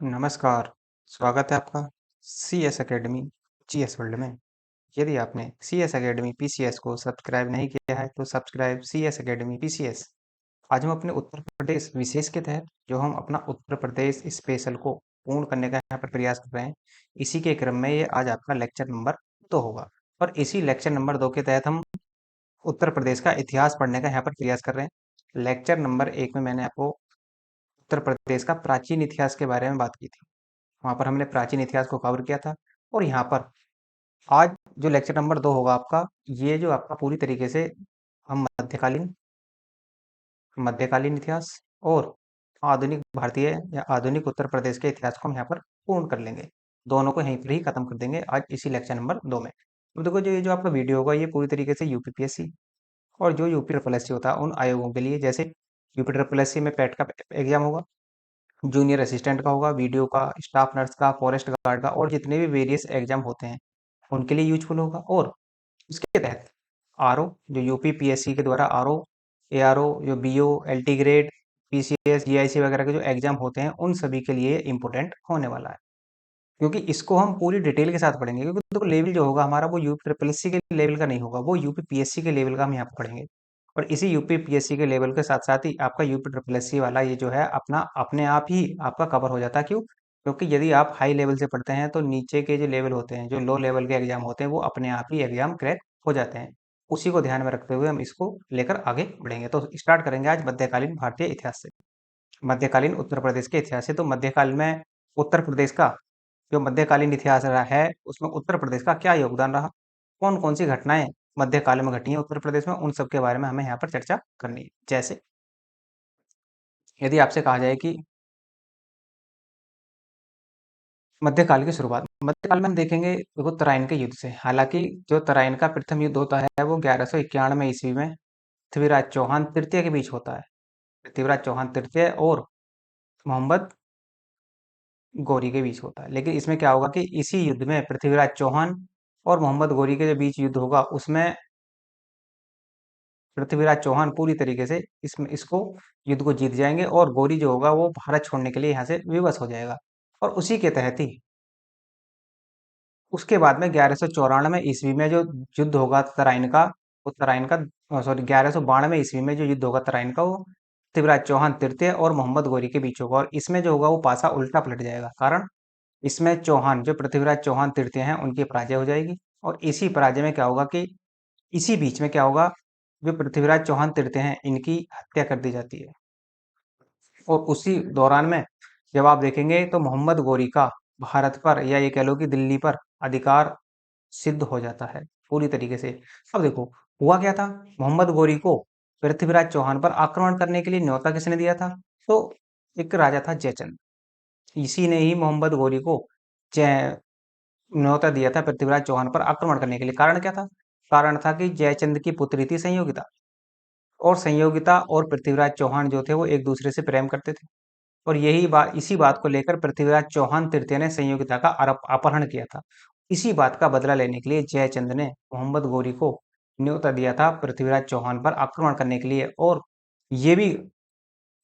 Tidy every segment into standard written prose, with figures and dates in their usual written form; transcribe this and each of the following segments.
नमस्कार, स्वागत है आपका सीएस एकेडमी जीएस वर्ल्ड में। यदि आपने सीएस एकेडमी पीसीएस को सब्सक्राइब नहीं किया है तो सब्सक्राइब सीएस एकेडमी पीसीएस। आज हम अपने उत्तर प्रदेश विशेष के तहत जो हम अपना उत्तर प्रदेश स्पेशल को पूर्ण करने का यहाँ पर प्रयास कर रहे हैं, इसी के क्रम में ये आज आपका लेक्चर नंबर 2 होगा। और इसी लेक्चर नंबर 2 के तहत हम उत्तर प्रदेश का इतिहास पढ़ने का यहाँ पर प्रयास कर रहे हैं। लेक्चर नंबर 1 में मैंने आपको उत्तर प्रदेश का प्राचीन इतिहास के बारे में बात की थी। वहाँ पर हमने प्राचीन इतिहास को कवर किया था। और यहाँ पर आज जो लेक्चर नंबर 2 होगा आपका, ये जो आपका पूरी तरीके से हम मध्यकालीन इतिहास और आधुनिक भारतीय या आधुनिक उत्तर प्रदेश के इतिहास को हम यहाँ पर पूर्ण कर लेंगे। दोनों को यहीं पर ही खत्म कर देंगे आज इसी लेक्चर नंबर 2 में। तो देखो, जो ये जो आपका वीडियो होगा ये पूरी तरीके से यूपीपीएससी और जो यूपी ट्रिपल एससी होता है उन आयोगों के लिए, जैसे यूपी ट्रिपल एससी में पैट का एग्जाम होगा, जूनियर असिस्टेंट का होगा, वीडियो का, स्टाफ नर्स का, फॉरेस्ट गार्ड का और जितने भी वेरियस एग्जाम होते हैं उनके लिए यूजफुल होगा। और उसके तहत आरओ, जो यूपी पीएससी के द्वारा आरओ, एआरओ, जो BO, LT grade, PCS, GIC वगैरह के जो एग्जाम होते हैं उन सभी के लिए इंपॉर्टेंट होने वाला है, क्योंकि इसको हम पूरी डिटेल के साथ पढ़ेंगे। क्योंकि देखो, लेवल जो होगा हमारा वो यूपी ट्रिपल एससी के लेवल का नहीं होगा, वो यूपी पीएससी के लेवल का हम यहाँ पर पढ़ेंगे। और इसी यूपी पीएससी के लेवल के साथ साथ ही आपका यूपी ट्रिपल एससी वाला ये जो है अपना अपने आप ही आपका कवर हो जाता है। क्यों? क्योंकि यदि आप हाई लेवल से पढ़ते हैं तो नीचे के जो लेवल होते हैं, जो लो लेवल के एग्जाम होते हैं, वो अपने आप ही एग्जाम क्रैक हो जाते हैं। उसी को ध्यान में रखते हुए हम इसको लेकर आगे बढ़ेंगे। तो स्टार्ट करेंगे आज मध्यकालीन भारतीय इतिहास से, मध्यकालीन उत्तर प्रदेश के इतिहास से। तो मध्यकाल में उत्तर प्रदेश का जो मध्यकालीन इतिहास रहा है उसमें उत्तर प्रदेश का क्या योगदान रहा, कौन कौन सी घटनाएं मध्यकाल में घटी हैं उत्तर प्रदेश में, उन सब के बारे में हमें यहाँ पर चर्चा करनी है। जैसे यदि आपसे कहा जाए कि मध्यकाल की शुरुआत, मध्यकाल में हम देखेंगे देखो तराइन के युद्ध से। हालांकि जो तराइन का प्रथम युद्ध होता है वो 1191 ईस्वी में पृथ्वीराज चौहान तृतीय के बीच होता है। पृथ्वीराज चौहान तृतीय और मोहम्मद गौरी के बीच होता है। लेकिन इसमें क्या होगा कि इसी युद्ध में पृथ्वीराज चौहान और मोहम्मद गौरी के जो बीच युद्ध होगा उसमें पृथ्वीराज चौहान पूरी तरीके से इसमें इसको युद्ध को जीत जाएंगे और गौरी जो होगा वो भारत छोड़ने के लिए यहाँ से विवश हो जाएगा। और उसी के तहत ही उसके बाद में 1194 ईस्वी में जो युद्ध होगा तराइन का, वो तराइन का सॉरी 1192 ईस्वी में जो युद्ध होगा तराइन का, वो पृथ्वीराज चौहान तृतीय और मोहम्मद गौरी के बीच होगा। और इसमें जो होगा वो पासा उल्टा पलट जाएगा। कारण इसमें चौहान, जो पृथ्वीराज चौहान तृतीय हैं, उनकी पराजय हो जाएगी। और इसी पराजय में क्या होगा कि इसी बीच में क्या होगा, जो पृथ्वीराज चौहान तृतीय हैं इनकी हत्या कर दी जाती है। और उसी दौरान में जब आप देखेंगे तो मोहम्मद गौरी का भारत पर या ये कह लो कि दिल्ली पर अधिकार सिद्ध हो जाता है पूरी तरीके से। अब देखो हुआ क्या था, मोहम्मद गौरी को पृथ्वीराज चौहान पर आक्रमण करने के लिए न्योता किसने दिया था? तो एक राजा था जयचंद। इसी ने ही मोहम्मद गौरी को जय न्योता दिया था पृथ्वीराज चौहान पर आक्रमण करने के लिए। कारण क्या था? कारण था कि जयचंद की पुत्री थी संयोगिता, और संयोगिता और पृथ्वीराज चौहान जो थे वो एक दूसरे से प्रेम करते थे। और यही बात, इसी बात को लेकर पृथ्वीराज चौहान तृतीय ने संयोगिता का अपहरण किया था। इसी बात का बदला लेने के लिए जयचंद ने मोहम्मद गौरी को न्योता दिया था पृथ्वीराज चौहान पर आक्रमण करने के लिए। और ये भी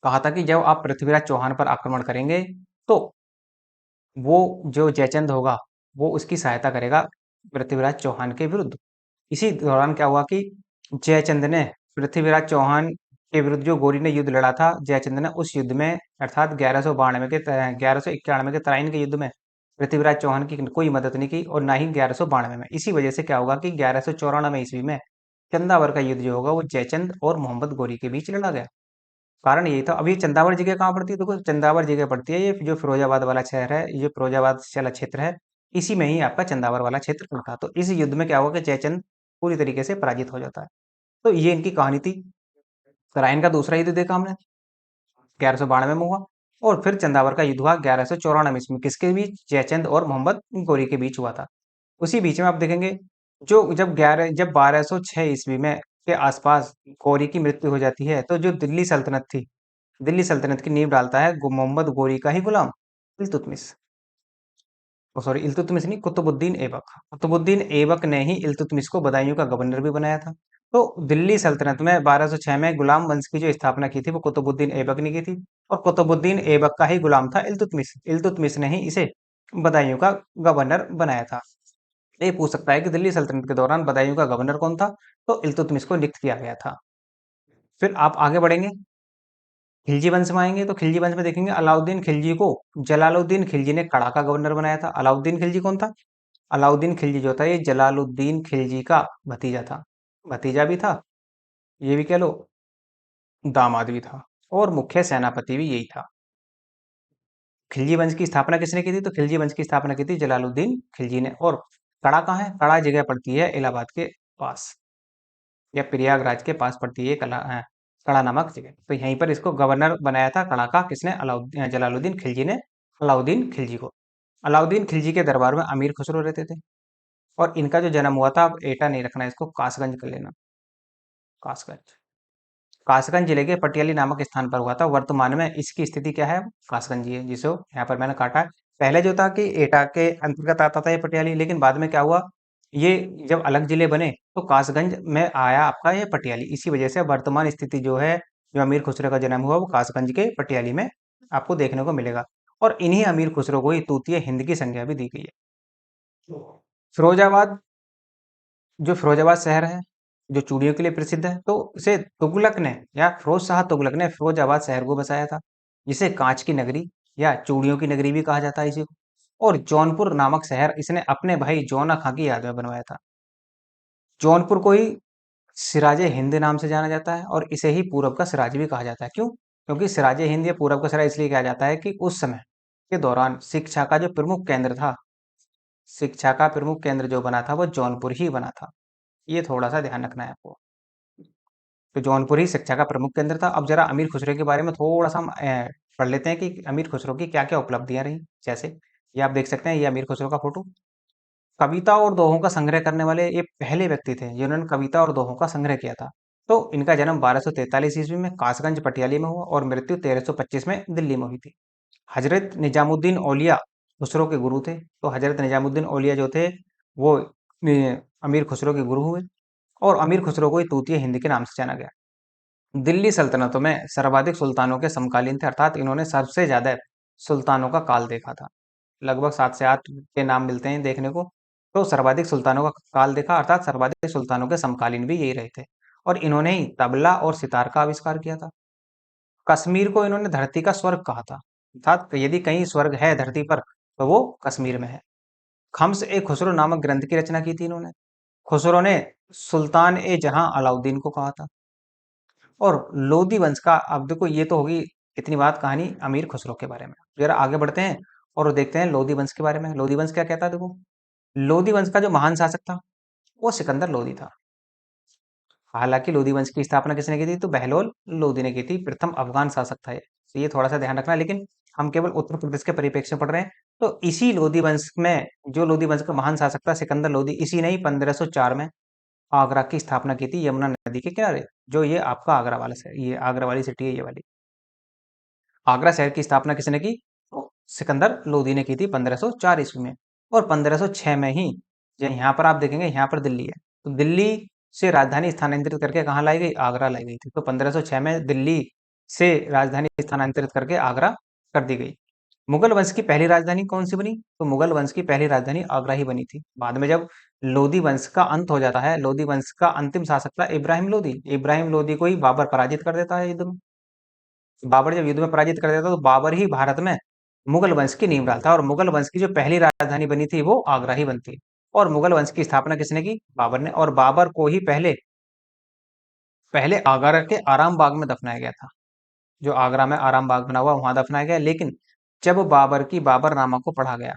कहा था कि जब आप पृथ्वीराज चौहान पर आक्रमण करेंगे तो वो जो जयचंद होगा वो उसकी सहायता करेगा पृथ्वीराज चौहान के विरुद्ध। इसी दौरान क्या हुआ कि जयचंद ने पृथ्वीराज चौहान के विरुद्ध जो गौरी ने युद्ध लड़ा था, जयचंद ने उस युद्ध में अर्थात 1191 के तराइन के युद्ध में पृथ्वीराज चौहान की कोई मदद नहीं की, और ना ही 1192 में। इसी वजह से क्या होगा कि 1194 ईस्वी में चंदावर का युद्ध जो होगा वो जयचंद और मोहम्मद गौरी के बीच लड़ा गया। कारण यही था। अभी चंदावर जगह कहाँ पड़ती है? देखो चंदावर जगह पड़ती है, ये जो फिरोजाबाद वाला शहर है, ये फिरोजाबाद वाला क्षेत्र है, इसी में ही आपका चंदावर वाला क्षेत्र पड़ता। तो इस युद्ध में क्या होगा कि जयचंद पूरी तरीके से पराजित हो जाता है। तो ये इनकी कहानी थी। तराइन का दूसरा युद्ध देखा हमने 1192 में हुआ, और फिर चंदावर का युद्ध हुआ 1194 में। किसके बीच? जयचंद और मोहम्मद गौरी के बीच हुआ था। उसी बीच में आप देखेंगे जो जब 1206 ईस्वी में के आसपास गौरी की मृत्यु हो जाती है, तो जो दिल्ली सल्तनत थी, दिल्ली सल्तनत की नींव डालता है मोहम्मद गौरी का ही गुलाम इल्तुतमिश। सॉरी, इल्तुतमिश नहीं, कुतुबुद्दीन ऐबक। कुतुबुद्दीन ऐबक ने ही इल्तुतमिश को बदायूं का गवर्नर भी बनाया था। तो दिल्ली सल्तनत में 1206 में गुलाम वंश की जो स्थापना की थी वो कुतुबुद्दीन ऐबक ने की थी, और कुतुबुद्दीन ऐबक का ही गुलाम था इल्तुतमिश। इल्तुतमिश ने ही इसे बदायूं का गवर्नर बनाया था। ये पूछ सकता है कि दिल्ली सल्तनत के दौरान बदायूं का गवर्नर कौन था, तो इल्तुतमिश को नियुक्त किया गया था। फिर आप आगे बढ़ेंगे, खिलजी वंश में आएंगे, तो खिलजी वंश में देखेंगे अलाउद्दीन खिलजी को जलालुद्दीन खिलजी ने कड़ा का गवर्नर बनाया था। अलाउद्दीन खिलजी कौन था? अलाउद्दीन खिलजी जो था ये जलालुद्दीन खिलजी का भतीजा था, भतीजा भी था, ये भी कह लो दामाद भी था, और मुख्य सेनापति भी यही था। खिलजी वंश की स्थापना किसने की थी? तो खिलजी वंश की स्थापना की थी जलालुद्दीन खिलजी ने। और कड़ा कहाँ है? कड़ा जगह पड़ती है इलाहाबाद के पास, या प्रयागराज के पास पड़ती है कड़ा नामक जगह। तो यहीं पर इसको गवर्नर बनाया था कड़ा का, किसने? अलाउद्दीन जलालुद्दीन खिलजी ने अलाउद्दीन खिलजी को। अलाउद्दीन खिलजी के दरबार में अमीर खुसरो रहते थे, और इनका जो जन्म हुआ था, अब एटा नहीं रखना, इसको कासगंज कर लेना, कासगंज। कासगंज जिले के पटियाली नामक स्थान पर हुआ था। वर्तमान में इसकी स्थिति क्या है? कासगंज ही है, जिसे यहाँ पर मैंने काटा है। पहले जो था कि एटा के अंतर्गत आता था ये पटियाली, लेकिन बाद में क्या हुआ, ये जब अलग जिले बने तो कासगंज में आया आपका ये पटियाली। इसी वजह से वर्तमान स्थिति जो है, जो अमीर खुसरो का जन्म हुआ वो कासगंज के पटियाली में आपको देखने को मिलेगा। और इन्हीं अमीर खुसरो को ही तूतीय हिंद की संज्ञा भी दी गई है। फिरोजाबाद, जो फिरोजाबाद शहर है, जो चूड़ियों के लिए प्रसिद्ध है, तो इसे तुगलक ने, या फिरोज शाह तुगलक ने फिरोजाबाद शहर को बसाया था, जिसे कांच की नगरी या चूड़ियों की नगरी भी कहा जाता है इसी को। और जौनपुर नामक शहर इसने अपने भाई जौना खां की याद में बनवाया था। जौनपुर को ही सिराजे हिंद नाम से जाना जाता है, और इसे ही पूरब का सिराज भी कहा जाता है। क्यों? क्योंकि सिराजे हिंद या पूरब का सिराज इसलिए कहा जाता है कि उस समय के दौरान शिक्षा का जो प्रमुख केंद्र था, शिक्षा का प्रमुख केंद्र जो बना था वो जौनपुर ही बना था। ये थोड़ा सा ध्यान रखना है आपको। तो जौनपुर ही शिक्षा का प्रमुख केंद्र था। अब जरा अमीर खुसरो के बारे में थोड़ा सा हम पढ़ लेते हैं कि अमीर खुसरो की क्या क्या उपलब्धियां रही। जैसे ये आप देख सकते हैं, ये अमीर खुसरो का फोटो। कविता और दोहों का संग्रह करने वाले ये पहले व्यक्ति थे जिन्होंने कविता और दोहों का संग्रह किया था। तो इनका जन्म 1243 ईस्वी में कासगंज पटियाली में हुआ, और मृत्यु 1325 में दिल्ली में हुई थी। हजरत निजामुद्दीन औलिया खुसरो के गुरु थे। तो हजरत निजामुद्दीन औलिया जो थे वो अमीर खुसरो के गुरु हुए, और अमीर खुसरो को ही तूतीय हिंद के नाम से जाना गया। दिल्ली सल्तनतों में सर्वाधिक सुल्तानों के समकालीन थे, अर्थात इन्होंने सबसे ज्यादा सुल्तानों का काल देखा था। लगभग 7 से 8 के नाम मिलते हैं देखने को। तो सर्वाधिक सुल्तानों का काल देखा, अर्थात सर्वाधिक सुल्तानों के समकालीन भी यही रहे थे। और इन्होंने ही तबला और सितार का आविष्कार किया था। कश्मीर को इन्होंने धरती का स्वर्ग कहा था, अर्थात यदि कहीं स्वर्ग है धरती पर तो वो कश्मीर में है। खम्स ए खुसरो नामक ग्रंथ की रचना की थी इन्होंने। खुसरो ने सुल्तान ए जहां अलाउद्दीन को कहा था। और लोधी वंश का, अब देखो ये तो होगी इतनी बात कहानी अमीर खुसरो के बारे में। जरा आगे बढ़ते हैं और देखते हैं लोधी वंश के बारे में। लोधी वंश क्या कहता है? देखो, लोधी वंश का जो महान शासक था वो सिकंदर लोधी था। हालांकि लोधी वंश की स्थापना किसने की थी? तो बहलोल लोधी ने की थी, प्रथम अफगान शासक था ये। तो ये थोड़ा सा ध्यान रखना, लेकिन हम केवल उत्तर प्रदेश के परिप्रेक्ष्य में पढ़ रहे हैं। तो इसी लोधी वंश में, जो लोधी वंश का महान शासक था सिकंदर लोधी, इसी ने ही 1504 में आगरा की स्थापना की थी, यमुना नदी के किनारे। जो ये आपका आगरा वाला शहर, ये आगरा वाली सिटी है, ये वाली। आगरा शहर की स्थापना किसने की? तो सिकंदर लोधी ने की थी 1504 ईस्वी में। और 1506 में ही, यहाँ पर आप देखेंगे, यहाँ पर दिल्ली है, तो दिल्ली से राजधानी स्थानांतरित करके कहाँ लाई गई? आगरा लाई गई थी। तो 1506 में दिल्ली से राजधानी स्थानांतरित करके आगरा कर दी गई। मुगल वंश की पहली राजधानी कौन सी बनी? तो मुगल वंश की पहली राजधानी आगरा ही बनी थी। बाद में जब लोधी वंश का अंत हो जाता है, लोधी वंश का अंतिम शासक था इब्राहिम लोधी। इब्राहिम लोधी को ही बाबर पराजित कर देता है युद्ध में। बाबर जब युद्ध में पराजित कर देता तो बाबर ही भारत में मुगल वंश की नींव डालता, और मुगल वंश की जो पहली राजधानी बनी थी वो आगरा ही बनती। और मुगल वंश की स्थापना किसने की? बाबर ने। और बाबर को ही पहले पहले आगरा के आराम बाग में दफनाया गया था। जो आगरा में आराम बाग बना हुआ वहां दफनाया गया। लेकिन जब बाबर की बाबरनामा को पढ़ा गया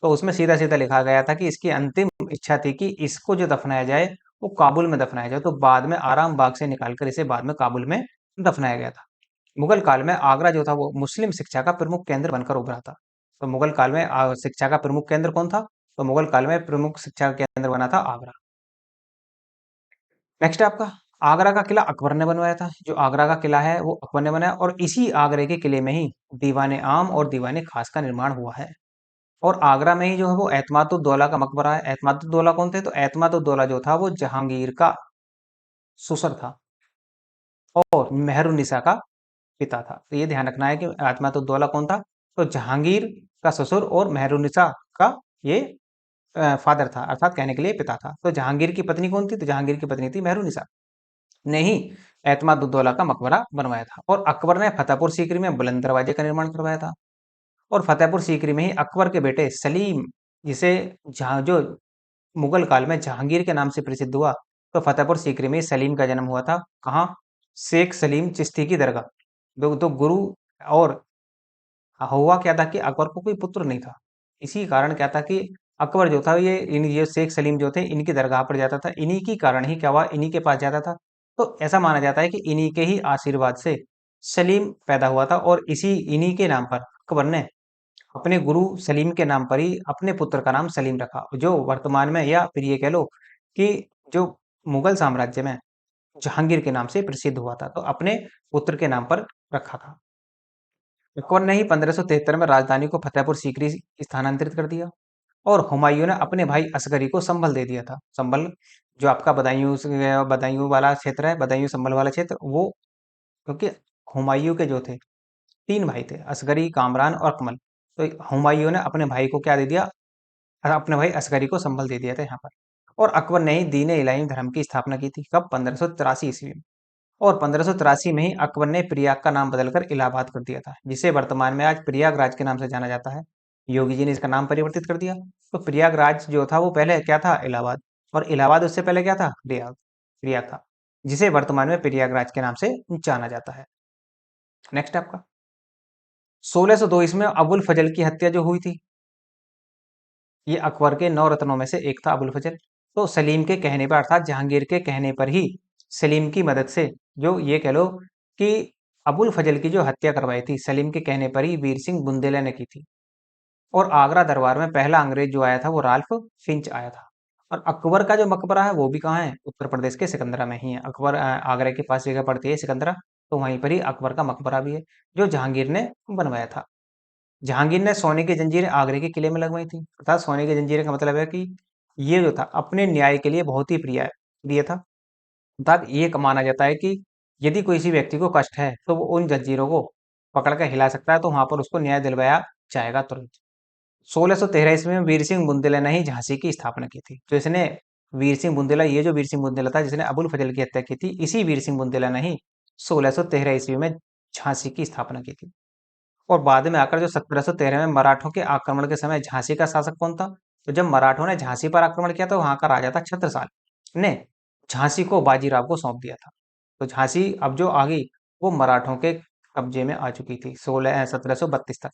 तो उसमें सीधा सीधा लिखा गया था कि इसकी अंतिम इच्छा थी कि इसको जो दफनाया जाए वो काबुल में दफनाया जाए। तो बाद में आराम बाग से निकालकर इसे बाद में काबुल में दफनाया गया था। मुगल काल में आगरा जो था वो मुस्लिम शिक्षा का प्रमुख केंद्र बनकर उभरा था। तो मुगल काल में शिक्षा का प्रमुख केंद्र कौन था? तो मुगल काल में प्रमुख शिक्षा का केंद्र बना था आगरा। नेक्स्ट है आपका, आगरा का किला अकबर ने बनवाया था। जो आगरा का किला है वो अकबर ने बनाया, और इसी आगरे के किले में ही दीवाने आम और दीवाने खास का निर्माण हुआ है। और आगरा में ही जो है वो एतमादुद्दौला का मकबरा है। एतमादुद्दौला कौन थे? तो एतमादुद्दौला जो था वो जहांगीर का ससुर था और मेहरुन्निसा का पिता था। तो ये ध्यान रखना है कि अतमातुद्दौला कौन था, तो जहांगीर का ससुर और मेहरुन्निसा का ये फादर था, अर्थात कहने के लिए पिता था। तो जहांगीर की पत्नी कौन थी, तो जहांगीर की पत्नी थी मेहरुन्निसा ने ही एतमादुद्दौला का मकबरा बनवाया था। और अकबर ने फतेहपुर सीकरी में बुलंद दरवाजे का निर्माण करवाया था। और फतेहपुर सीकरी में ही अकबर के बेटे सलीम, जिसे जहाँ जो मुगल काल में जहांगीर के नाम से प्रसिद्ध हुआ, तो फतेहपुर सीकरी में ही सलीम का जन्म हुआ था। कहाँ, शेख सलीम चिश्ती की दरगाह। दो गुरु। और हुआ क्या था कि अकबर को कोई पुत्र नहीं था। इसी कारण क्या था कि अकबर जो था ये शेख सलीम जो थे इनकी दरगाह पर जाता था, इन्हीं की कारण ही क्या हुआ, इन्हीं के पास जाता था। तो ऐसा माना जाता है कि इन्हीं के ही आशीर्वाद से सलीम पैदा हुआ था, और इन्हीं के नाम पर अकबर ने अपने गुरु सलीम के नाम पर ही अपने पुत्र का नाम सलीम रखा, जो वर्तमान में, या फिर ये कह लो कि जो मुगल साम्राज्य में जहांगीर के नाम से प्रसिद्ध हुआ था, तो अपने पुत्र के नाम पर रखा था। अकबर ने ही 1573 में राजधानी को फतेहपुर सीकरी स्थानांतरित कर दिया, और हुमायूं ने अपने भाई असगरी को संभल दे दिया था। संभल जो आपका बदायूं वाला क्षेत्र है, बदायूं संभल वाला क्षेत्र, वो क्योंकि हुमायूं के जो थे तीन भाई थे, असगरी, कामरान और अकमल। तो हुमायूं ने अपने भाई को क्या दे दिया, अपने भाई असगरी को संभल दे दिया था यहाँ पर। और अकबर ने ही दीन इलाही धर्म की स्थापना की थी, कब, 1583 ईस्वी में। और 1583 में ही अकबर ने प्रयाग का नाम बदलकर इलाहाबाद कर दिया था, जिसे वर्तमान में आज प्रयागराज के नाम से जाना जाता है। योगी जी ने इसका नाम परिवर्तित कर दिया। तो प्रयागराज जो था वो पहले क्या था, इलाहाबाद। और इलाहाबाद उससे पहले क्या था, प्रयाग। प्रयाग था, जिसे वर्तमान में प्रयागराज के नाम से जाना जाता है। नेक्स्ट आपका 1602 ईस्वी में अबुल फजल की हत्या जो हुई थी, ये अकबर के 9 रत्नों में से एक था अबुल फजल। तो सलीम के कहने पर, अर्थात जहांगीर के कहने पर ही, सलीम की मदद से, जो ये कह लो कि अबुल फजल की जो हत्या करवाई थी, सलीम के कहने पर ही वीर सिंह बुंदेला ने की थी। और आगरा दरबार में पहला अंग्रेज जो आया था वो राल्फ फिंच आया था। और अकबर का जो मकबरा है वो भी कहाँ है, उत्तर प्रदेश के सिकंदरा में ही है। अकबर आगरा के पास जगह पड़ती है सिकंदरा, तो वहीं पर ही अकबर का मकबरा भी है, जो जहांगीर ने बनवाया था। जहांगीर ने सोने की जंजीरें आगरे के किले में लगवाई थी। अर्थात सोने की जंजीरें का मतलब है कि ये जो था अपने न्याय के लिए बहुत ही प्रिय था। अर्थात ये माना जाता है कि यदि किसी व्यक्ति को कष्ट है तो वो उन जंजीरों को पकड़ कर हिला सकता है, तो वहां पर उसको न्याय दिलवाया जाएगा तुरंत। 1613 ईस्वी में वीर सिंह बुंदेला ने ही झांसी की स्थापना की थी। तो इसने वीर सिंह बुंदेला, ये जो वीर सिंह बुंदेला था जिसने अबुल फजल की हत्या की थी, इसी वीर सिंह बुंदेला ने ही 1613 ईस्वी में झांसी की स्थापना की थी। और बाद में आकर जो 1713 में मराठों के आक्रमण के समय झांसी का शासक कौन था, तो जब मराठों ने झांसी पर आक्रमण किया तो वहां का राजा था छत्रसाल ने झांसी को बाजीराव को सौंप दिया था। तो झांसी अब जो आ गई वो मराठों के कब्जे में आ चुकी थी 1732 तक।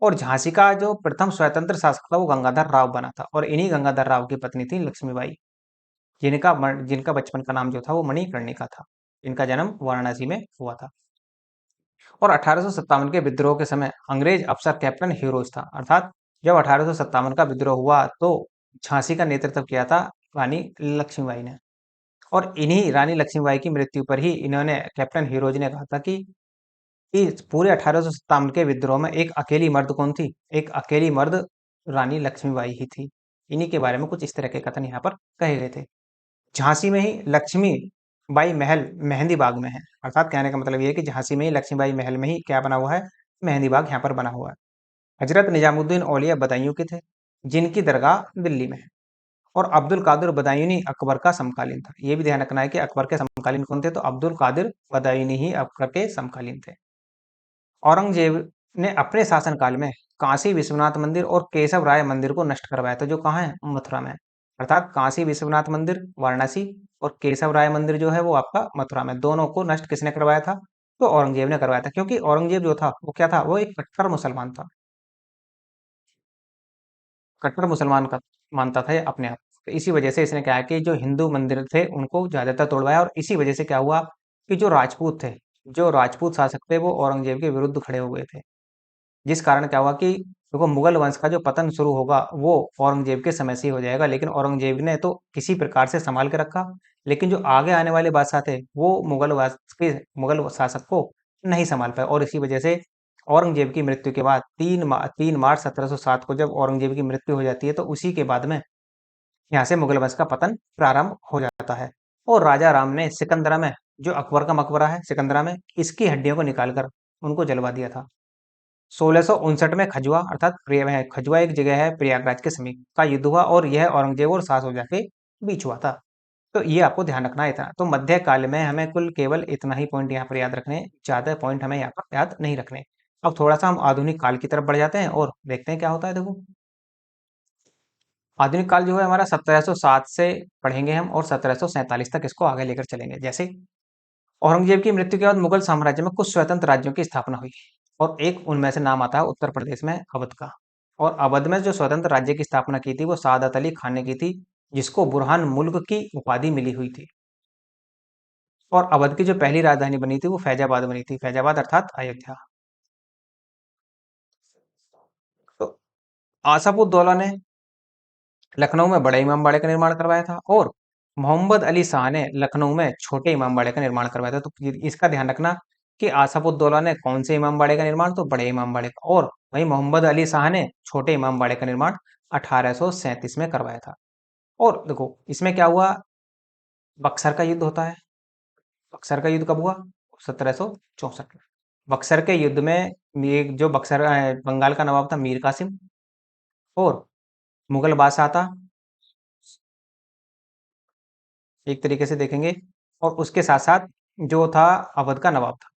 और झांसी का जो प्रथम स्वतंत्र शासक था वो गंगाधर राव बना था, और इन्हीं गंगाधर राव की पत्नी थी लक्ष्मीबाई, जिनका बचपन का नाम जो था वो मणिकर्णिका था। इनका जन्म वाराणसी में हुआ था। और 1857 के विद्रोह के समय अंग्रेज अफसर कैप्टन हीरोज था। अर्थात जब 1857 का विद्रोह हुआ तो झांसी का नेतृत्व किया था रानी लक्ष्मीबाई ने। और इन्हीं रानी लक्ष्मीबाई की मृत्यु पर ही इन्होंने, कैप्टन हीरोज ने कहा था कि पूरे 1857 के विद्रोह में एक अकेली मर्द कौन थी, एक अकेली मर्द रानी लक्ष्मीबाई ही थी। इन्हीं के बारे में कुछ इस तरह के कथन यहाँ पर कहे गए थे। झांसी में ही लक्ष्मी बाई महल मेहंदी बाग में है। अर्थात कहने का मतलब ये है कि झांसी में ही लक्ष्मीबाई महल में ही क्या बना हुआ है, मेहंदी बाग यहाँ पर बना हुआ है। हजरत निजामुद्दीन औलिया बदायूं के थे, जिनकी दरगाह दिल्ली में है। और अब्दुल कादिर बदायूनी अकबर का समकालीन था। ये भी ध्यान रखना है कि अकबर के समकालीन कौन थे, तो अब्दुल कादिर बदायूनी ही अकबर के समकालीन थे। औरंगजेब ने अपने शासनकाल में काशी विश्वनाथ मंदिर और केशव राय मंदिर को नष्ट करवाया था, जो कहाँ है, मथुरा में है। अर्थात काशी विश्वनाथ मंदिर वाराणसी और केशव राय मंदिर जो है वो आपका मथुरा में, दोनों को नष्ट किसने करवाया था, तो औरंगजेब ने करवाया था। क्योंकि औरंगजेब जो था वो क्या था, वो एक कट्टर मुसलमान था, कट्टर मुसलमान का मानता था ये अपने आप। तो इसी वजह से इसने क्या है कि जो हिंदू मंदिर थे उनको ज्यादातर तोड़वाया, और इसी वजह से क्या हुआ कि जो राजपूत शासक थे वो औरंगजेब के विरुद्ध खड़े हो गए थे। जिस कारण क्या हुआ कि देखो मुगल वंश का जो पतन शुरू होगा वो औरंगजेब के समय से ही हो जाएगा, लेकिन औरंगजेब ने तो किसी प्रकार से संभाल के रखा। लेकिन जो आगे आने वाले बादशाह थे वो मुगल शासक को नहीं संभाल पाए, और इसी वजह से औरंगजेब की मृत्यु के बाद 3 मार्च 1707 को जब औरंगजेब की मृत्यु हो जाती है, तो उसी के बाद में यहाँ से मुगल वंश का पतन प्रारंभ हो जाता है। और राजा राम ने सिकंदरा में, जो अकबर का मकबरा है सिकंदरा में, इसकी हड्डियों को निकालकर उनको जलवा दिया था। 1659 में खजुआ अर्थात खजुआ एक जगह है प्रयागराज के समीप का युद्ध हुआ और यह औरंगजेब और शाह सुजा के बीच हुआ था। तो ये आपको ध्यान रखना है इतना। तो मध्यकाल में हमें कुल केवल इतना ही पॉइंट यहाँ पर याद रखने हैं, ज्यादा पॉइंट हमें यहाँ पर याद नहीं रखने। अब थोड़ा सा हम आधुनिक काल की तरफ बढ़ जाते हैं और देखते हैं क्या होता है। देखो, आधुनिक काल जो है हमारा 1707 से पढ़ेंगे हम और 1747 तक इसको आगे लेकर चलेंगे। जैसे औरंगजेब की मृत्यु के बाद मुगल साम्राज्य में कुछ स्वतंत्र राज्यों की स्थापना हुई और एक उनमें से नाम आता है उत्तर प्रदेश में अवध का। और अवध में जो स्वतंत्र राज्य की स्थापना की थी वो सादत अली खान ने की थी, जिसको बुरहान मुल्क की उपाधि मिली हुई थी। और अवध की जो पहली राजधानी बनी थी वो फैजाबाद बनी थी, फैजाबाद अर्थात अयोध्या। तो आसाफुद्दौला ने लखनऊ में बड़े इमामबाड़े का निर्माण करवाया था और मोहम्मद अली शाह ने लखनऊ में छोटे इमामबाड़े का निर्माण करवाया था। तो इसका ध्यान रखना कि आसफुद्दौला ने कौन से इमामबाड़े का निर्माण, तो बड़े इमामबाड़े का, और वहीं मोहम्मद अली शाह ने छोटे इमामबाड़े का निर्माण 1837 में करवाया था। और देखो इसमें क्या हुआ, बक्सर का युद्ध होता है। बक्सर का युद्ध कब हुआ? 1764 में। बक्सर के युद्ध में जो बक्सर बंगाल का नवाब था मीर कासिम और मुगल बादशाह था, एक तरीके से देखेंगे, और उसके साथ साथ जो था अवध का नवाब था।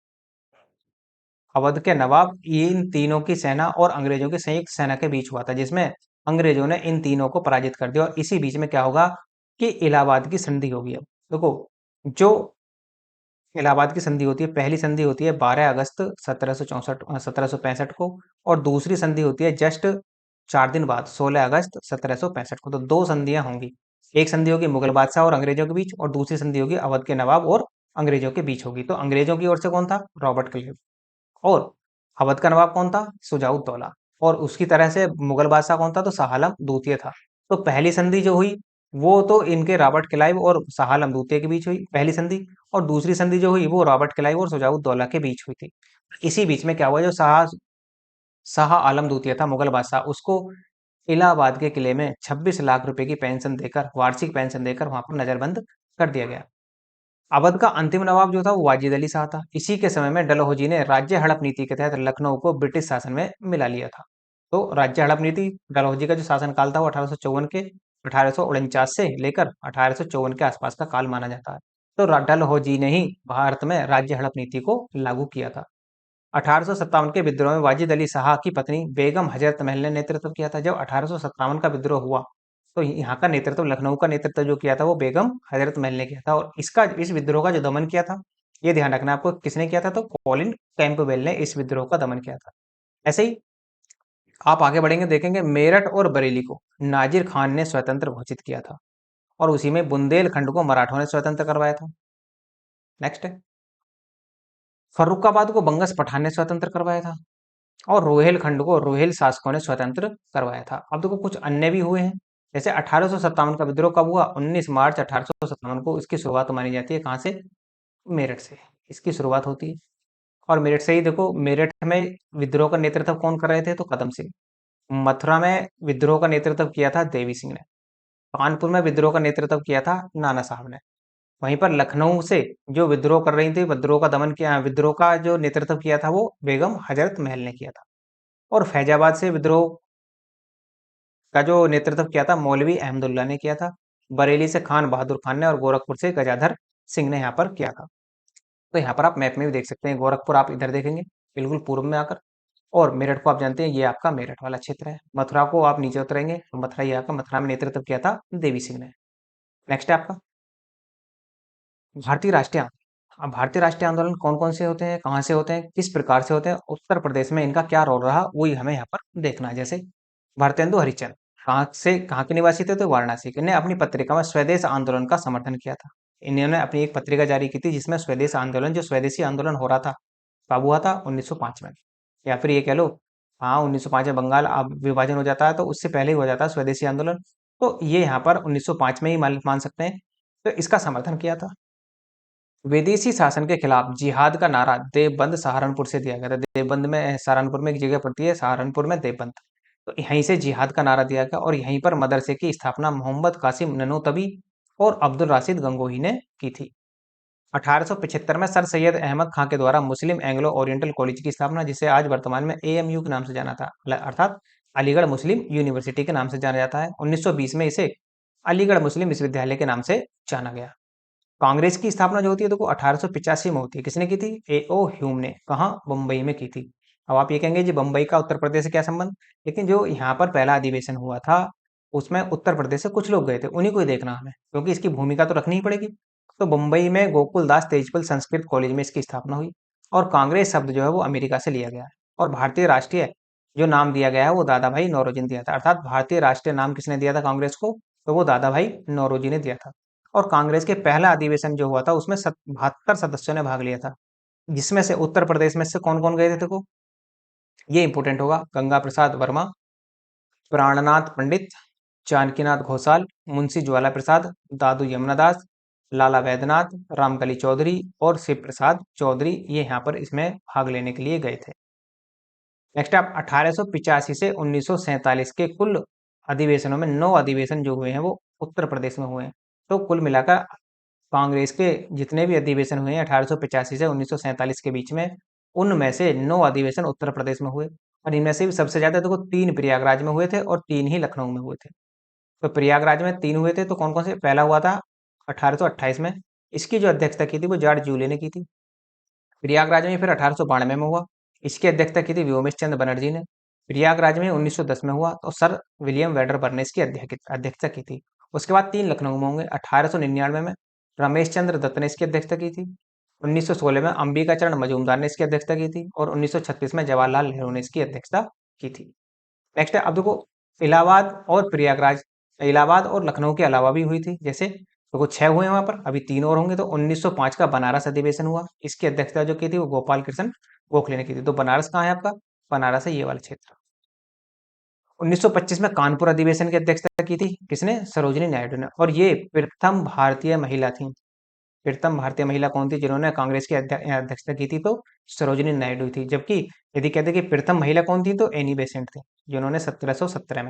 अवध के नवाब, इन तीनों की सेना और अंग्रेजों की संयुक्त सेना के बीच हुआ था, जिसमें अंग्रेजों ने इन तीनों को पराजित कर दिया। और इसी बीच में क्या होगा कि इलाहाबाद की संधि होगी। अब देखो, जो इलाहाबाद की संधि होती है, पहली संधि होती है 12 अगस्त 1765 को, और दूसरी संधि होती है जस्ट 4 दिन बाद 16 अगस्त 1765 को। तो दो संधियां होंगी, एक संधि होगी मुगल बादशाह और अंग्रेजों के बीच और दूसरी संधि होगी अवध के नवाब और अंग्रेजों के बीच होगी। तो अंग्रेजों की ओर से कौन था? Robert Clive. और अवध का नवाब कौन था? सुजाउद्दौला। और उसकी तरह से मुगल बादशाह कौन था? तो शाह आलम द्वितीय था। तो पहली संधि जो हुई वो तो इनके रॉबर्ट क्लाइव और शाह आलम द्वितीय के बीच हुई पहली संधि, और दूसरी संधि जो हुई वो रॉबर्ट क्लाइव और सुजाउद्दौला के बीच हुई थी। इसी बीच में क्या हुआ, जो शाह शाह आलम द्वितीय था मुगल बादशाह, उसको इलाहाबाद के किले में 26 लाख रुपए की पेंशन देकर, वार्षिक पेंशन देकर वहां पर नजरबंद कर दिया गया। अवध का अंतिम नवाब जो था वो वाजिद अली शाह था। इसी के समय में डलहौजी ने राज्य हड़प नीति के तहत लखनऊ को ब्रिटिश शासन में मिला लिया था। तो राज्य हड़प नीति, डलहौजी का जो शासनकाल था वो 1849 से लेकर 1854 के आसपास का काल माना जाता है। तो डलहौजी ने ही भारत में राज्य हड़प नीति को लागू किया था। 1857 के विद्रोह में वाजिद अली शाह की पत्नी बेगम हजरत महल ने नेतृत्व किया था। जब 1857 का विद्रोह हुआ तो यहाँ का नेतृत्व, लखनऊ का नेतृत्व जो किया था वो बेगम हजरत महल ने किया था। और इस विद्रोह का जो दमन किया था, ये ध्यान रखना आपको, किसने किया था? तो कॉलिन कैंपबेल ने इस विद्रोह का दमन किया था। ऐसे ही आप आगे बढ़ेंगे, देखेंगे मेरठ और बरेली को नाजिर खान ने स्वतंत्र घोषित किया था और उसी में बुंदेलखंड को मराठों ने स्वतंत्र करवाया था। नेक्स्ट है, फर्रुखाबाद को बंगस पठान ने स्वतंत्र करवाया था और रोहेलखंड को रोहेल शासकों ने स्वतंत्र करवाया था। अब देखो कुछ अन्य भी हुए हैं, जैसे 1857 का विद्रोह कब हुआ? 19 मार्च 1857 को। इसकी शुरुआत मानी जाती है कहाँ से? मेरठ से इसकी शुरुआत होती है। और मेरठ से ही देखो, मेरठ में विद्रोह का नेतृत्व कौन कर रहे थे? तो कदम सिंह। मथुरा में विद्रोह का नेतृत्व किया था देवी सिंह ने। कानपुर में विद्रोह का नेतृत्व किया था नाना साहब ने। वहीं पर लखनऊ से जो विद्रोह कर रही थी, विद्रोह का दमन किया, विद्रोह का जो नेतृत्व किया था वो बेगम हजरत महल ने किया था। और फैजाबाद से विद्रोह का जो नेतृत्व किया था मौलवी अहमदुल्ला ने किया था। बरेली से खान बहादुर खान ने और गोरखपुर से गजाधर सिंह ने यहाँ पर किया था। तो यहाँ पर आप मैप में भी देख सकते हैं, गोरखपुर आप इधर देखेंगे बिल्कुल पूर्व में आकर, और मेरठ को आप जानते हैं ये आपका मेरठ वाला क्षेत्र है। मथुरा को आप नीचे उतरेंगे तो मथुरा ये आपका, मथुरा में नेतृत्व किया था देवी सिंह ने। नेक्स्ट है आपका भारतीय राष्ट्रीय आंदोलन। अब भारतीय राष्ट्रीय आंदोलन कौन कौन से होते हैं, कहाँ से होते हैं, किस प्रकार से होते हैं, उत्तर प्रदेश में इनका क्या रोल रहा, वही हमें यहाँ पर देखना है। जैसे भारतेंदु हरिश्चंद्र कहाँ के निवासी थे? तो वाराणसी के। इन्हें अपनी पत्रिका में स्वदेश आंदोलन का समर्थन किया था। इन्होंने अपनी एक पत्रिका जारी की थी जिसमें स्वदेश आंदोलन, जो स्वदेशी आंदोलन हो रहा था, कब हुआ था? 1905 में। या फिर ये कह लो, हाँ 1905 में बंगाल अब विभाजन हो जाता है तो उससे पहले ही हो जाता है स्वदेशी आंदोलन। तो ये यहाँ पर 1905 में ही मान सकते हैं। तो इसका समर्थन किया था। विदेशी शासन के खिलाफ जिहाद का नारा देवबंद सहारनपुर से दिया गया था। देवबंद में, सहारनपुर में एक जगह पड़ती है, सहारनपुर में देवबंद। तो यहीं से जिहाद का नारा दिया गया और यहीं पर मदरसे की स्थापना मोहम्मद कासिम ननोतबी और अब्दुल राशिद गंगोही ने की थी। 1875 में सर सैयद अहमद खां के द्वारा मुस्लिम एंग्लो ओरिएंटल कॉलेज की स्थापना, जिसे आज वर्तमान में एएमयू के नाम से जाना था, अर्थात अलीगढ़ मुस्लिम यूनिवर्सिटी के नाम से जाना जाता है। 1920 में इसे अलीगढ़ मुस्लिम विश्वविद्यालय के नाम से जाना गया। कांग्रेस की स्थापना जो होती है देखो 1885 में होती है। किसने की थी? ए.ओ. ह्यूम ने। कहाँ? बम्बई में की थी। अब आप ये कहेंगे जी बम्बई का उत्तर प्रदेश से क्या संबंध? लेकिन जो यहाँ पर पहला अधिवेशन हुआ था उसमें उत्तर प्रदेश से कुछ लोग गए थे, उन्हीं को ही देखना हमें, क्योंकि इसकी भूमिका तो रखनी ही पड़ेगी। तो बम्बई में गोकुल दास तेजपाल संस्कृत कॉलेज में इसकी स्थापना हुई। और कांग्रेस शब्द जो है वो अमेरिका से लिया गया है। और भारतीय राष्ट्रीय जो नाम दिया गया है वो दादा भाई नौरोजी ने दिया था। अर्थात भारतीय राष्ट्रीय नाम किसने दिया था कांग्रेस को? तो वो दादा भाई नौरोजी ने दिया था। और कांग्रेस के पहला अधिवेशन जो हुआ था उसमें 72 सदस्यों ने भाग लिया था, जिसमें से उत्तर प्रदेश में से कौन कौन गए थे देखो, ये इंपोर्टेंट होगा। गंगा प्रसाद वर्मा, प्राणनाथ पंडित, जानकीनाथ घोषाल, मुंशी ज्वाला प्रसाद, दादू यमुनादास, लाला वैद्यनाथ, रामकली चौधरी और शिव प्रसाद चौधरी, ये यहाँ पर इसमें भाग लेने के लिए गए थे। नेक्स्ट आप 1885 से 1947 के कुल अधिवेशनों में 9 अधिवेशन जो हुए हैं वो उत्तर प्रदेश में हुए हैं। तो कुल मिलाकर कांग्रेस के जितने भी अधिवेशन हुए हैं 1885 से 1947 के बीच में, उनमें से 9 अधिवेशन उत्तर प्रदेश में हुए। और इनमें से भी सबसे ज्यादा देखो 3 प्रयागराज में हुए थे और 3 ही लखनऊ में हुए थे। तो प्रयागराज में 3 हुए थे, तो कौन कौन से? पहला हुआ था 1828 में, इसकी जो अध्यक्षता की थी वो जॉर्ज जूले ने की थी। प्रयागराज में फिर 1892 में हुआ, इसकी अध्यक्षता की थी व्योमेश चंद्र बनर्जी ने। प्रयागराज में 1910 में हुआ तो सर विलियम वेडरबर ने इसकी अध्यक्षता की थी। उसके बाद 3 लखनऊ में होंगे। 1899 में रमेश चंद्र दत्त ने इसकी अध्यक्षता की थी। 1916 में अंबिका चरण मजूमदार ने इसकी अध्यक्षता की थी। और 1936 में जवाहरलाल नेहरू ने इसकी अध्यक्षता की थी। नेक्स्ट है, अब देखो इलाहाबाद और प्रयागराज, इलाहाबाद और लखनऊ के अलावा भी हुई थी। जैसे देखो 6 हुए वहां पर, अभी 3 और होंगे। तो 1905 का बनारस अधिवेशन हुआ, इसकी अध्यक्षता जो की थी वो गोपाल कृष्ण गोखले ने की थी। तो बनारस कहाँ है आपका? बनारस है ये वाला क्षेत्र। 1925 में कानपुर अधिवेशन की अध्यक्षता की थी किसने? सरोजिनी नायडू ने। और ये प्रथम भारतीय महिला थी। प्रथम भारतीय महिला कौन थी जिन्होंने कांग्रेस की अध्यक्षता की थी? तो सरोजिनी नायडू थी। जबकि यदि कहते कि प्रथम महिला कौन थी तो एनी बेसेंट थी, जिन्होंने 1717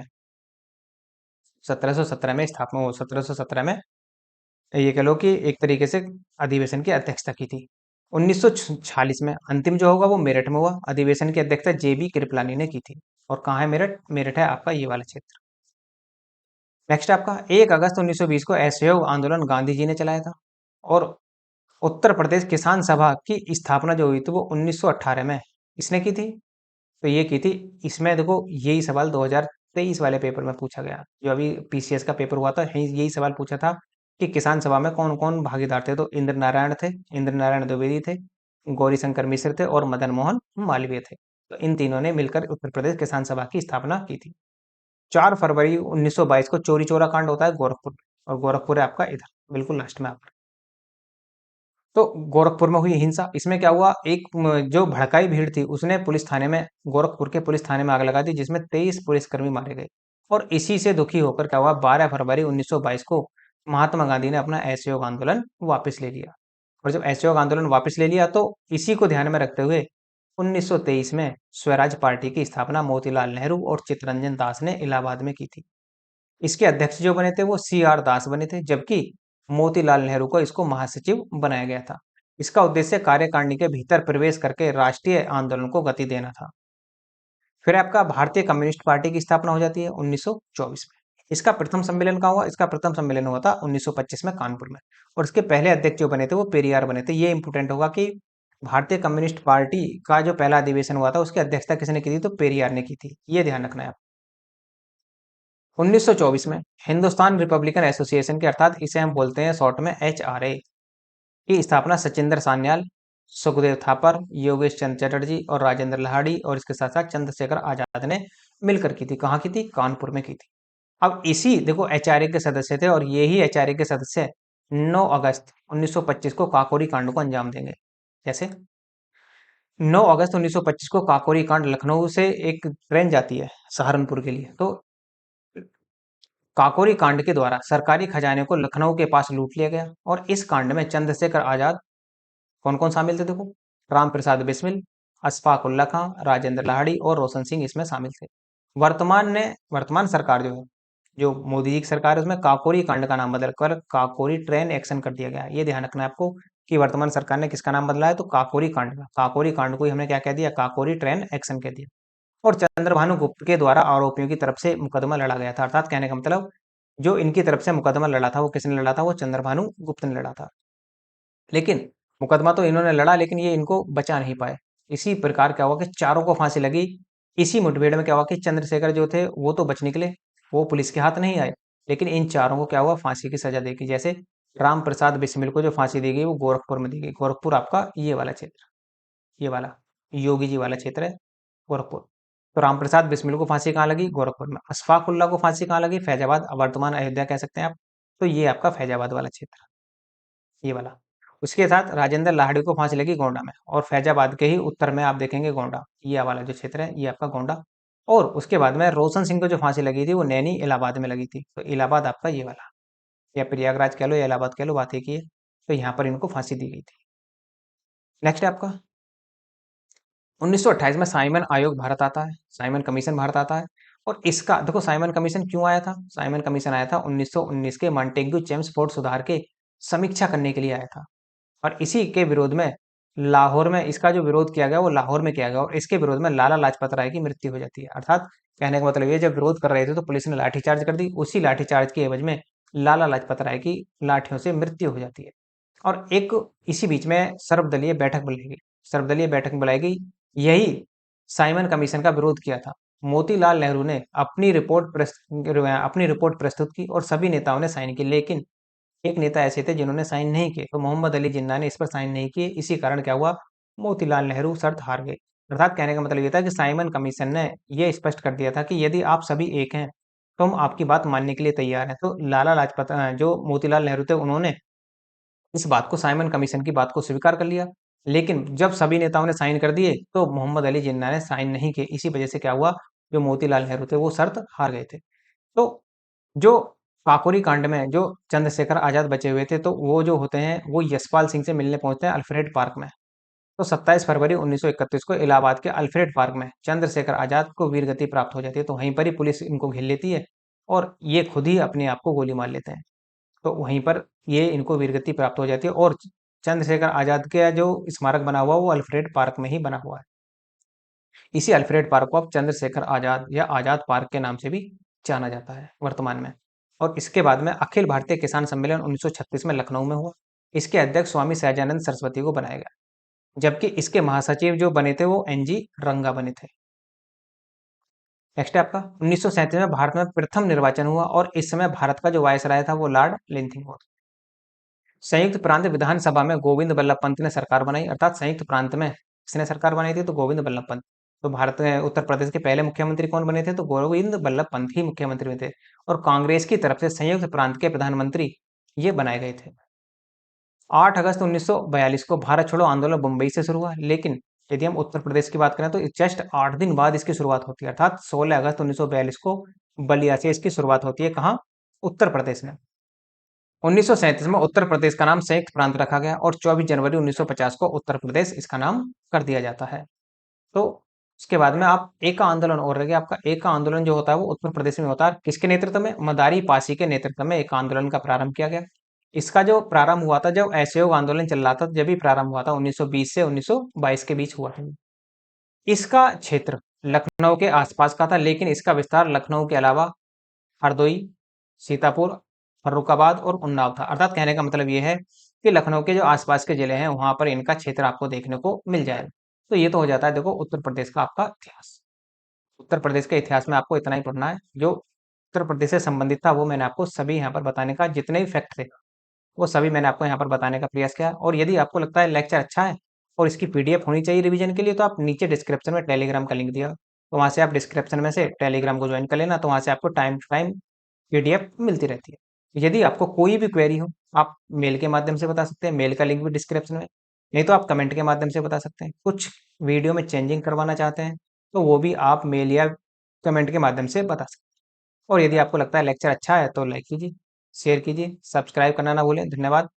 में स्थापना हो 1717 में ये कह लो कि एक तरीके से अधिवेशन की अध्यक्षता की थी। 1946 में अंतिम जो होगा वो मेरठ में हुआ, अधिवेशन की अध्यक्षता जेबी कृपलानी ने की थी। और कहाँ है मेरठ? मेरठ है आपका ये वाला क्षेत्र। नेक्स्ट आपका 1 अगस्त 1920 को असहयोग आंदोलन गांधी जी ने चलाया था। और उत्तर प्रदेश किसान सभा की स्थापना जो हुई थी वो 1918 में इसने की थी। तो ये की थी। इसमें देखो यही सवाल 2023 वाले पेपर में पूछा गया, जो अभी पीसीएस का पेपर हुआ था, यही सवाल पूछा था कि किसान सभा में कौन कौन भागीदार थे। तो इंद्र नारायण थे, इंद्र नारायण द्विवेदी थे, गौरी शंकर मिश्र थे और मदन मोहन मालवीय थे। तो इन तीनों ने मिलकर उत्तर प्रदेश किसान सभा की स्थापना की थी। 4 फरवरी 1922 को चोरी चोरा कांड होता है गोरखपुर, और गोरखपुर है आपका इधर बिल्कुल लास्ट में आपका। तो गोरखपुर में हुई हिंसा, इसमें क्या हुआ? एक जो भड़काई भीड़ थी उसने पुलिस थाने में, गोरखपुर के पुलिस थाने में आग लगा दी, जिसमें 23 पुलिसकर्मी मारे गए। और इसी से दुखी होकर क्या हुआ? 12 फरवरी 1922 को महात्मा गांधी ने अपना असहयोग आंदोलन वापस ले लिया। और जब असहयोग आंदोलन वापस ले लिया तो इसी को ध्यान में रखते हुए 1923 में स्वराज पार्टी की स्थापना मोतीलाल नेहरू और चित्तरंजन दास ने इलाहाबाद में की थी। इसके अध्यक्ष जो बने थे वो CR दास बने थे, जबकि मोतीलाल नेहरू को इसको महासचिव बनाया गया था। इसका उद्देश्य कार्यकारिणी के भीतर प्रवेश करके राष्ट्रीय आंदोलन को गति देना था। फिर आपका भारतीय कम्युनिस्ट पार्टी की स्थापना हो जाती है 1924 में। इसका प्रथम सम्मेलन कहाँ हुआ? इसका प्रथम सम्मेलन हुआ था 1925 में कानपुर में। और इसके पहले अध्यक्ष जो बने थे वो पेरियार बने थे। ये इंपोर्टेंट होगा कि भारतीय कम्युनिस्ट पार्टी का जो पहला अधिवेशन हुआ था उसकी अध्यक्षता किसने की थी? तो पेरियार ने की थी। ये ध्यान रखना है आप। 1924 में हिंदुस्तान रिपब्लिकन एसोसिएशन के, अर्थात इसे हम बोलते हैं शॉर्ट में HRA, की स्थापना सचिंदर सान्याल, सुखदेव थापर, योगेश चंद्र चटर्जी और राजेंद्र लाहाड़ी और इसके साथ साथ चंद्रशेखर आजाद ने मिलकर की थी। कहाँ की थी? कानपुर में की थी। अब इसी देखो HRA के सदस्य थे, और ये ही HRA के सदस्य 9 अगस्त 1925 को काकोरी कांड को अंजाम देंगे। जैसे 9 अगस्त 1925 को काकोरी कांड, लखनऊ से एक ट्रेन जाती है सहारनपुर के लिए। तो काकोरी कांड के द्वारा सरकारी खजाने को लखनऊ के पास लूट लिया गया। और इस कांड में चंद्रशेखर आजाद कौन कौन शामिल थे देखो, राम प्रसाद बिस्मिल, अशफाक उल्ला खां, राजेंद्र लाहिड़ी और रोशन सिंह इसमें शामिल थे। वर्तमान सरकार जो है जो मोदी जी की सरकार है उसमें काकोरी कांड का नाम बदलकर काकोरी ट्रेन एक्शन कर दिया गया है। ये ध्यान रखना है आपको कि वर्तमान सरकार ने किसका नाम बदला है, तो काकोरी कांड का। काकोरी कांड को ही हमने क्या कह दिया, काकोरी ट्रेन एक्शन कह दिया। और चंद्रभानु गुप्त के द्वारा आरोपियों की तरफ से मुकदमा लड़ा गया था, अर्थात कहने का मतलब जो इनकी तरफ से मुकदमा लड़ा था वो किसने लड़ा था, वो चंद्रभानु गुप्त ने लड़ा था। लेकिन मुकदमा तो इन्होंने लड़ा, लेकिन ये इनको बचा नहीं पाए। इसी प्रकार क्या हुआ कि चारों को फांसी लगी। इसी मुठभेड़ में क्या हुआ कि चंद्रशेखर जो थे वो तो बच निकले, वो पुलिस के हाथ नहीं आए, लेकिन इन चारों को क्या हुआ, फांसी की सजा दी गई। जैसे राम प्रसाद बिस्मिल को जो फांसी दी गई वो गोरखपुर में दी गई। गोरखपुर आपका ये वाला क्षेत्र, ये वाला योगी जी वाला क्षेत्र है गोरखपुर। तो रामप्रसाद बिस्मिल को फांसी कहाँ लगी, गोरखपुर में। अशफाकुल्ला को फांसी कहाँ लगी, फैजाबाद, वर्तमान अयोध्या कह सकते हैं आप। तो ये आपका फैजाबाद वाला क्षेत्र, ये वाला। उसके साथ राजेंद्र लाहिड़ी को फांसी लगी गोंडा में, और फैजाबाद के ही उत्तर में आप देखेंगे गोंडा, ये वाला जो क्षेत्र है ये आपका गोंडा। और उसके बाद में रोशन सिंह को जो फांसी लगी थी वो नैनी इलाहाबाद में लगी थी। तो इलाहाबाद आपका ये वाला, या प्रयागराज कह लो या इलाहाबाद कह लो, बात एक ही है। तो यहाँ पर इनको फांसी दी गई थी। नेक्स्ट है आपका 1928 में साइमन आयोग भारत आता है, साइमन कमीशन भारत आता है। और इसका देखो, साइमन कमीशन क्यों आया था, साइमन कमीशन आया था 1919 के मॉन्टेग्यू चेम्सफोर्ड सुधार के समीक्षा करने के लिए आया था। और इसी के विरोध में लाहौर में इसका जो विरोध किया गया वो लाहौर में किया गया, और इसके विरोध में लाला लाजपत राय की मृत्यु हो जाती है। अर्थात कहने का मतलब ये, जब विरोध कर रहे थे तो पुलिस ने लाठीचार्ज कर दी, उसी लाठीचार्ज के एवज में लाला लाजपत राय की लाठियों से मृत्यु हो जाती है। और एक इसी बीच में सर्वदलीय बैठक बुलाई गई, सर्वदलीय बैठक बुलाई गई, यही साइमन कमीशन का विरोध किया था। मोतीलाल नेहरू ने अपनी रिपोर्ट प्रस्तुत की और सभी नेताओं ने साइन की, लेकिन एक नेता ऐसे थे जिन्होंने साइन नहीं किए, तो मोहम्मद अली जिन्ना ने इस पर साइन नहीं किए। इसी कारण क्या हुआ, मोतीलाल नेहरू शर्त हार गए। अर्थात कहने का मतलब ये था कि साइमन कमीशन ने यह स्पष्ट कर दिया था कि यदि आप सभी एक हैं तो हम आपकी बात मानने के लिए तैयार हैं। तो जो मोतीलाल नेहरू थे उन्होंने इस बात को, साइमन कमीशन की बात को स्वीकार कर लिया। लेकिन जब सभी नेताओं ने साइन कर दिए तो मोहम्मद अली जिन्ना ने साइन नहीं किए। इसी वजह से क्या हुआ, जो मोतीलाल नेहरू थे वो शर्त हार गए थे। तो जो काकोरी कांड में जो चंद्रशेखर आजाद बचे हुए थे, तो वो जो होते हैं वो यशपाल सिंह से मिलने पहुंचते हैं अल्फ्रेड पार्क में। तो 27 फरवरी 1931 को इलाहाबाद के अल्फ्रेड पार्क में चंद्रशेखर आजाद को वीर गति प्राप्त हो जाती है। तो वहीं पर ही पुलिस इनको घेर लेती है और ये खुद ही अपने आप को गोली मार लेते हैं। तो वहीं पर ये इनको वीरगति प्राप्त हो जाती है। और चंद्रशेखर आजाद का जो स्मारक बना हुआ वो अल्फ्रेड पार्क में ही बना हुआ है। इसी अल्फ्रेड पार्क को अब चंद्रशेखर आजाद या आजाद पार्क के नाम से भी जाना जाता है वर्तमान में। और इसके बाद में अखिल भारतीय किसान सम्मेलन 1936 में लखनऊ में हुआ। इसके अध्यक्ष स्वामी सहजानंद सरस्वती को बनाया गया, जबकि इसके महासचिव जो बने थे वो एनजी रंगा बने थे। नेक्स्ट है आपका 1937 में भारत में प्रथम निर्वाचन हुआ, और इस समय भारत का जो वायसराय था वो लॉर्ड लिंथिंग। संयुक्त प्रांत विधानसभा में गोविंद बल्लभ पंत ने सरकार बनाई, अर्थात संयुक्त प्रांत में किसने सरकार बनाई थी, तो गोविंद बल्लभ पंत। तो भारत में उत्तर प्रदेश के पहले मुख्यमंत्री कौन बने थे, तो गोविंद बल्लभ पंत ही मुख्यमंत्री में थे। और कांग्रेस की तरफ से संयुक्त प्रांत के प्रधानमंत्री ये बनाए गए थे। 8 अगस्त 1942 को भारत छोड़ो आंदोलन मुंबई से शुरू हुआ, लेकिन यदि हम उत्तर प्रदेश की बात करें तो जस्ट 8 दिन बाद इसकी शुरुआत होती है, अर्थात 16 अगस्त 1942 को बलिया से इसकी शुरुआत होती है। कहाँ, उत्तर प्रदेश में। 1937 में उत्तर प्रदेश का नाम संयुक्त प्रांत रखा गया, और 24 जनवरी 1950 को उत्तर प्रदेश इसका नाम कर दिया जाता है। तो उसके बाद में आप एक आंदोलन और रह गया आपका। एक आंदोलन जो होता है वो उत्तर प्रदेश में होता है, किसके नेतृत्व में, मदारी पासी के नेतृत्व में एक आंदोलन का प्रारंभ किया गया। इसका जो प्रारंभ हुआ था, जब असहयोग आंदोलन चल रहा था जब भी प्रारंभ हुआ था, 1920 से 1922 के बीच हुआ था। इसका क्षेत्र लखनऊ के आसपास का था, लेकिन इसका विस्तार लखनऊ के अलावा हरदोई, सीतापुर, फर्रुखाबाद और उन्नाव था। अर्थात कहने का मतलब ये है कि लखनऊ के जो आसपास के जिले हैं वहां पर इनका क्षेत्र आपको देखने को मिल जाएगा। तो ये तो हो जाता है देखो उत्तर प्रदेश का आपका इतिहास। उत्तर प्रदेश के इतिहास में आपको इतना ही पढ़ना है, जो उत्तर प्रदेश से संबंधित था वो मैंने आपको सभी यहाँ पर बताने का, जितने भी फैक्ट थे वो सभी मैंने आपको यहाँ पर बताने का प्रयास किया। और यदि आपको लगता है लेक्चर अच्छा है और इसकी पीडीएफ होनी चाहिए रिवीजन के लिए, तो आप नीचे डिस्क्रिप्शन में टेलीग्राम का लिंक दिया, तो वहां से आप डिस्क्रिप्शन में से टेलीग्राम को ज्वाइन कर लेना, तो वहां से आपको टाइम टू टाइम पीडीएफ मिलती रहती है। यदि आपको कोई भी क्वेरी हो आप मेल के माध्यम से बता सकते हैं, मेल का लिंक भी डिस्क्रिप्शन में, नहीं तो आप कमेंट के माध्यम से बता सकते हैं। कुछ वीडियो में चेंजिंग करवाना चाहते हैं तो वो भी आप मेल या कमेंट के माध्यम से बता सकते हैं। और यदि आपको लगता है लेक्चर अच्छा है तो लाइक कीजिए, शेयर कीजिए, सब्सक्राइब करना ना भूलें। धन्यवाद।